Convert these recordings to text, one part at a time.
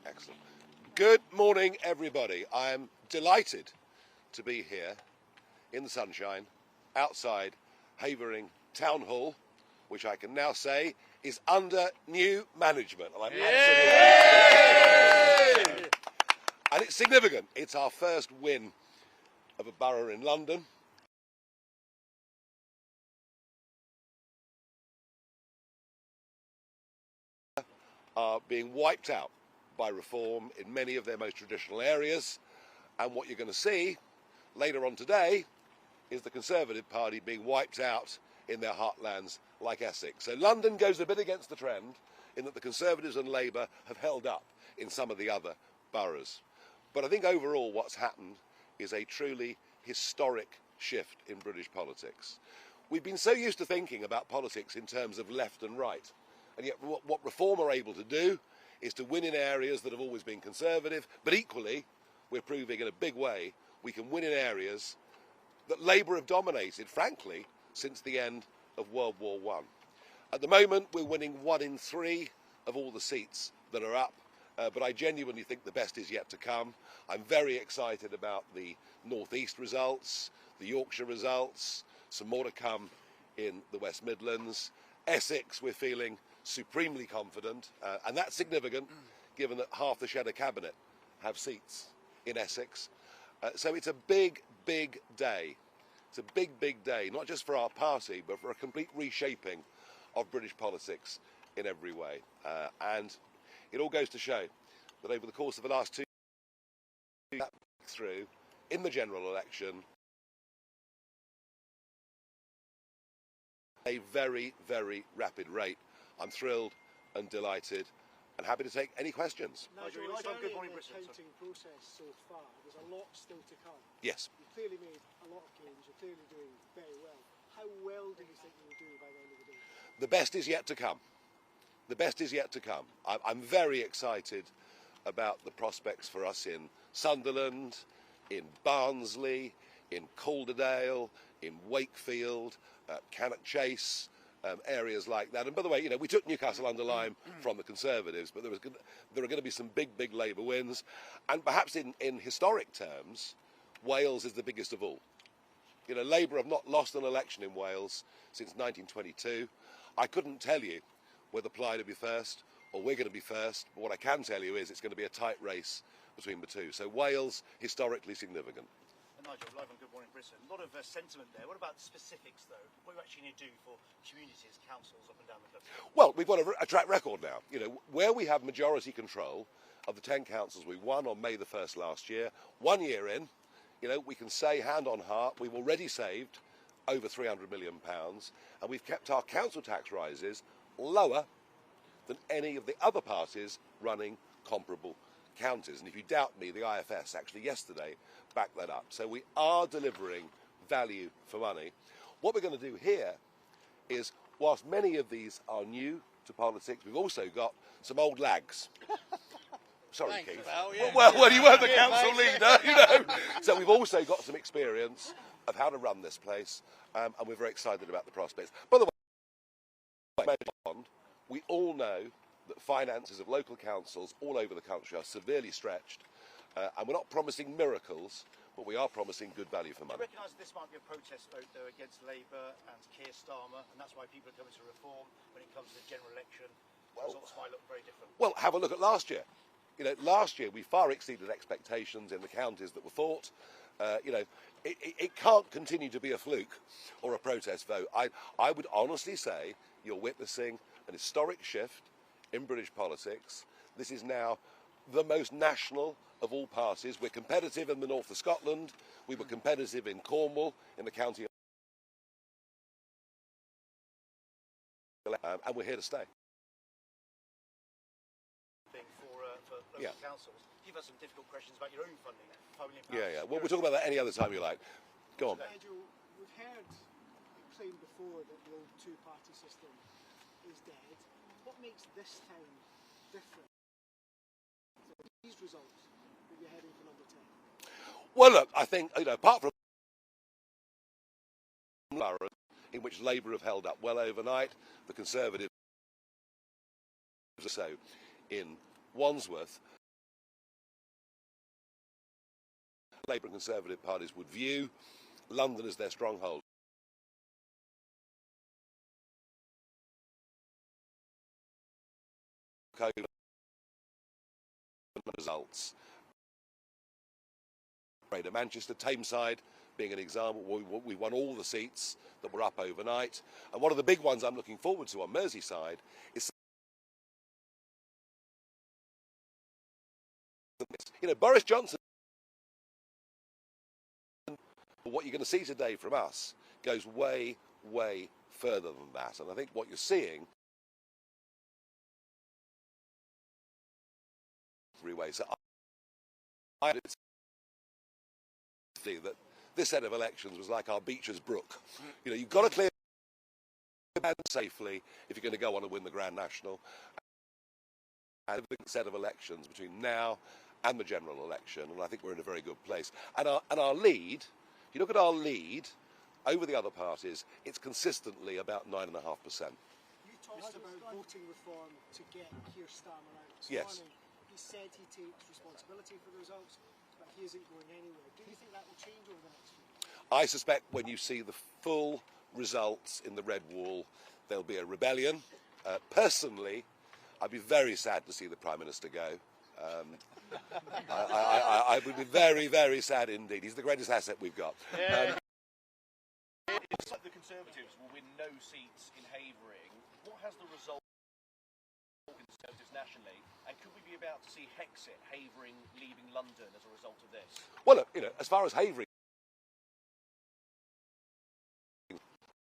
Excellent. Good morning, everybody. I am delighted to be here in the sunshine outside Havering Town Hall, which I can now say is under new management. And I'm absolutely and it's significant. It's our first win of a borough in London. Are being wiped out by reform in many of their most traditional areas, and what you're going to see later on today is the Conservative Party being wiped out in their heartlands like Essex. So London goes a bit against the trend in that the Conservatives and Labour have held up in some of the other boroughs. But I think overall what's happened is a truly historic shift in British politics. We've been so used to thinking about politics in terms of left and right, and yet what Reform are able to do is to win in areas that have always been Conservative, but equally we're proving in a big way we can win in areas that Labour have dominated, frankly, since the end of World War I. At the moment, we're winning 1 in 3 of all the seats that are up, but I genuinely think the best is yet to come. I'm very excited about the North East results, the Yorkshire results, some more to come in the West Midlands. Essex, we're feeling supremely confident, and that's significant given that half the Cheddar Cabinet have seats in Essex. So it's a big, big day. It's a big, big day, not just for our party, but for a complete reshaping of British politics in every way. And it all goes to show that over the course of the last 2 years, through in the general election, a very, very rapid rate. I'm thrilled and delighted and happy to take any questions. Nigel, it's only in the counting process so far. There's a lot still to come. Yes. You've clearly made a lot of gains. You're clearly doing very well. How well do you think you'll do by the end of the day? The best is yet to come. The best is yet to come. I'm very excited about the prospects for us in Sunderland, in Barnsley, in Calderdale, in Wakefield, Cannock Chase, areas like that. And by the way, you know, we took Newcastle under Lyme from the Conservatives, but there are going to be some big, big Labour wins. And perhaps in historic terms, Wales is the biggest of all. You know, Labour have not lost an election in Wales since 1922. I couldn't tell you whether Plaid will be first or we're going to be first, but what I can tell you is it's going to be a tight race between the two. So Wales, historically significant. Nigel, live on Good Morning Britain. A lot of sentiment there. What about the specifics, though? What are you actually going to do for communities, councils up and down the country? Well, we've got a track record now. You know, where we have majority control of the 10 councils we won on May the 1st last year, 1 year in, you know, we can say hand on heart, we've already saved over £300 million, and we've kept our council tax rises lower than any of the other parties running comparable counties. And if you doubt me, the IFS actually yesterday backed that up. So we are delivering value for money. What we're going to do here is, whilst many of these are new to politics, we've also got some old lags. Sorry, Thanks, Keith. pal, yeah. Well, you were the council leader, you know. So we've also got some experience of how to run this place, and we're very excited about the prospects. By the way, we all know that finances of local councils all over the country are severely stretched, and we're not promising miracles, but we are promising good value for money. Do you recognise that this might be a protest vote, though, against Labour and Keir Starmer, and that's why people are coming to Reform when it comes to the general election? Results might look very different. Well, have a look at last year. You know, last year we far exceeded expectations in the counties that were fought. You know, it can't continue to be a fluke or a protest vote. I would honestly say you're witnessing an historic shift in British politics. This is now the most national of all parties. We're competitive in the north of Scotland. We were competitive in Cornwall, in the county of and we're here to stay. For local councils, you've had some difficult questions about your own funding. Yeah. Well, we'll talk about that any other time you like. Go on. Nigel, we've heard claimed before that the old two-party system is dead. What makes this time different? These results that you're heading for number 10. Well, look, I think, you know, apart from which Labour have held up well overnight. The Conservatives so in Wandsworth. Labour and Conservative parties would view London as their stronghold. Results. Greater Manchester, Tameside being an example, we won all the seats that were up overnight. And one of the big ones I'm looking forward to on Merseyside is, Boris Johnson. What you're going to see today from us goes way, way further than that. And I think what you're seeing, three ways. I think that this set of elections was like our Beecher's Brook. You've got to clear the band safely if you're going to go on and win the Grand National. And a big set of elections between now and the general election, and I think we're in a very good place. And our lead, if you look at our lead over the other parties, it's consistently about 9.5%. You talked about voting reform to get Keir Starmer out. This yes. morning, he said he takes responsibility for the results, but he isn't going anywhere. Do you think that will change over the next few years? I suspect when you see the full results in the Red Wall, there'll be a rebellion. Personally, I'd be very sad to see the Prime Minister go. I would be very, very sad indeed. He's the greatest asset we've got. It's like the Conservatives will win no seats in Havering. What has the result for the Conservatives nationally? And could we be about to see Hexit, Havering leaving London as a result of this? Well, look, as far as Havering,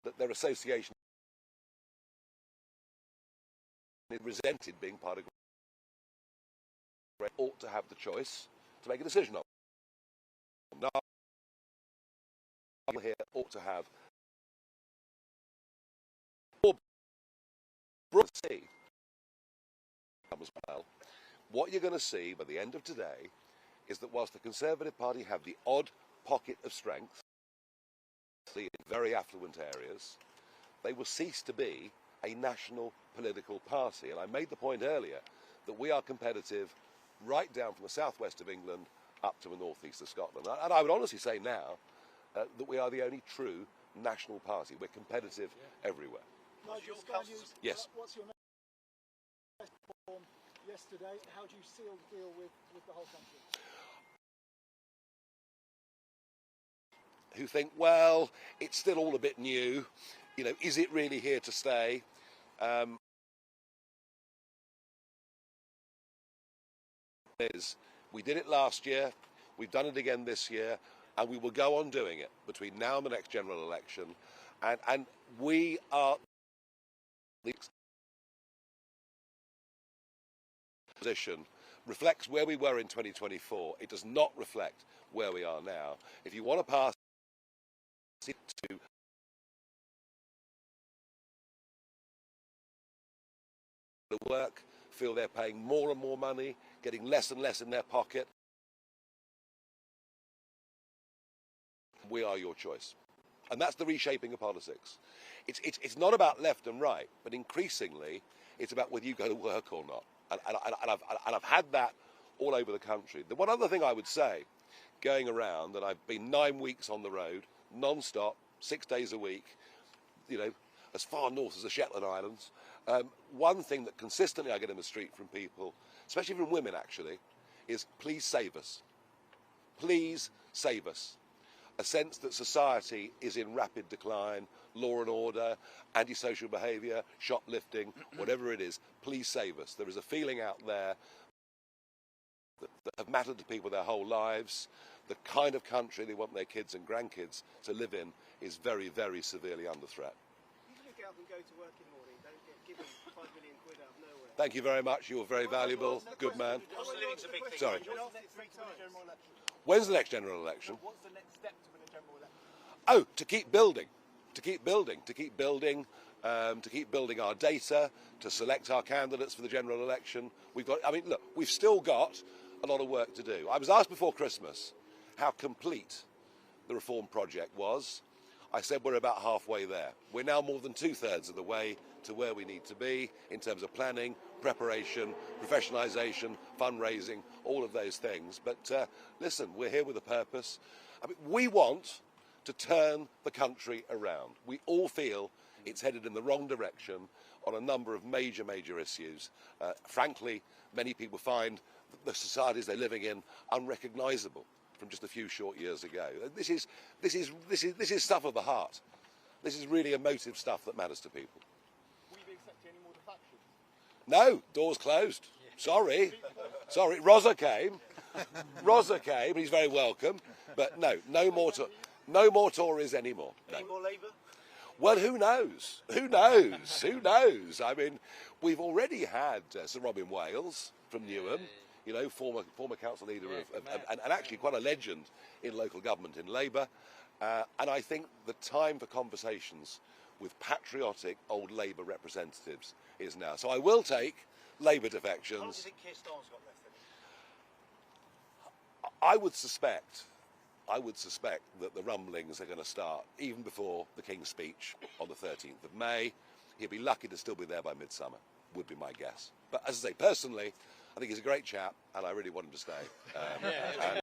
that their association is resented being part of ought to have the choice to make a decision on. Now, here ought to have as well. What you're going to see by the end of today is that whilst the Conservative Party have the odd pocket of strength in very affluent areas, they will cease to be a national political party. And I made the point earlier that we are competitive right down from the southwest of England up to the northeast of Scotland. And I would honestly say now that we are the only true national party. We're competitive everywhere. Nigel, yes. What's your next perform yesterday? How do you seal the deal with the whole country? Who think, well, it's still all a bit new. Is it really here to stay? We did it last year, we've done it again this year, and we will go on doing it between now and the next general election. And we are the position reflects where we were in 2024. It does not reflect where we are now. If you want to pass it to work, feel they're paying more and more money, getting less and less in their pocket, we are your choice. And that's the reshaping of politics. It's not about left and right, but increasingly it's about whether you go to work or not. And I've had that all over the country. The one other thing I would say, going around, that I've been 9 weeks on the road, non-stop, 6 days a week, as far north as the Shetland Islands. One thing that consistently I get in the street from people, especially from women actually, is please save us. Please save us. A sense that society is in rapid decline, law and order, antisocial behaviour, shoplifting, whatever it is, please save us. There is a feeling out there that have mattered to people their whole lives. The kind of country they want their kids and grandkids to live in is very, very severely under threat. You can get up and go to work in the morning, don't get given 5 million quid out of nowhere. Thank you very much. You're very valuable. Good man. Sorry. When's the next general election? What's the next step to win a general election? Oh, to keep building, to keep building our data, to select our candidates for the general election. We've still got a lot of work to do. I was asked before Christmas how complete the reform project was. I said we're about halfway there. We're now more than 2/3 of the way to where we need to be in terms of planning, preparation, professionalisation, fundraising, all of those things. But listen, we're here with a purpose. I mean, we want to turn the country around. We all feel it's headed in the wrong direction on a number of major issues. Frankly, many people find the societies they're living in unrecognisable from just a few short years ago. This is stuff of the heart. This is really emotive stuff that matters to people. Will you be accepting any more defections? No, doors closed. Sorry. Rosa came. He's very welcome. But no more Tories anymore. No. Any more Labour? Well, who knows? Who knows? I mean, we've already had Sir Robin Wales from Newham, you know, former council leader and actually quite a legend in local government in Labour. And I think the time for conversations with patriotic old Labour representatives is now. So I will take Labour defections. How long do you think Keir Starmer's got left then? I would suspect that the rumblings are going to start even before the King's speech on the 13th of May. He'll be lucky to still be there by midsummer, would be my guess. But as I say, personally, I think he's a great chap, and I really want him to stay.